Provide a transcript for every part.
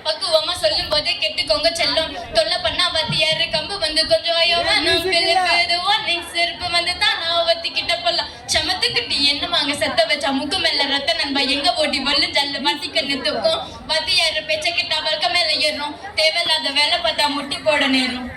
பக்குவமா சொல்லும் போதே கெட்டுக்கோங்க செல்லும் தொல்லை பண்ணா வாத்தியாரு கம்பு வந்து கொஞ்சம் செருப்பு வந்து தான் நான் வத்திக்கிட்ட போலாம் சமத்துக்கிட்டு என்னமாங்க செத்த வச்சா முக்கு மேல ரத்த நண்பா எங்க ஓட்டி வல்லு ஜல்ல மாட்டிக்கன்னு தூக்கும் வாத்தியாரு பேச்ச கிட்டா வர்க்க மேல ஏறும் தேவையில்லாத வேலை பார்த்தா முட்டி போட நேரும்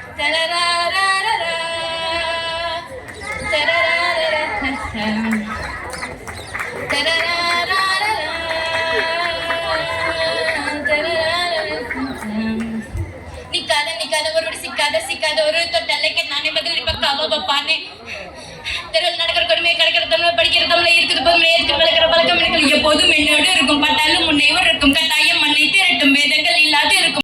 சிக்காத ஒரு தொட்டலைக்கு நானே பதில் பக்காவா பாப்பானே தெருவில் நடக்கிற கொடுமையை கிடைக்கிற தமிழ் படிக்கிற தமிழை இருக்குது பொதுமையை இருக்கிற வளர்க்கிற பழக்கம் எப்போதும் என்னோடு இருக்கும் பட்டாலும் முன்னையும் இருக்கும் கட்டாயம் மண்ணை திரட்டும் வேதங்கள் இல்லாது இருக்கும்.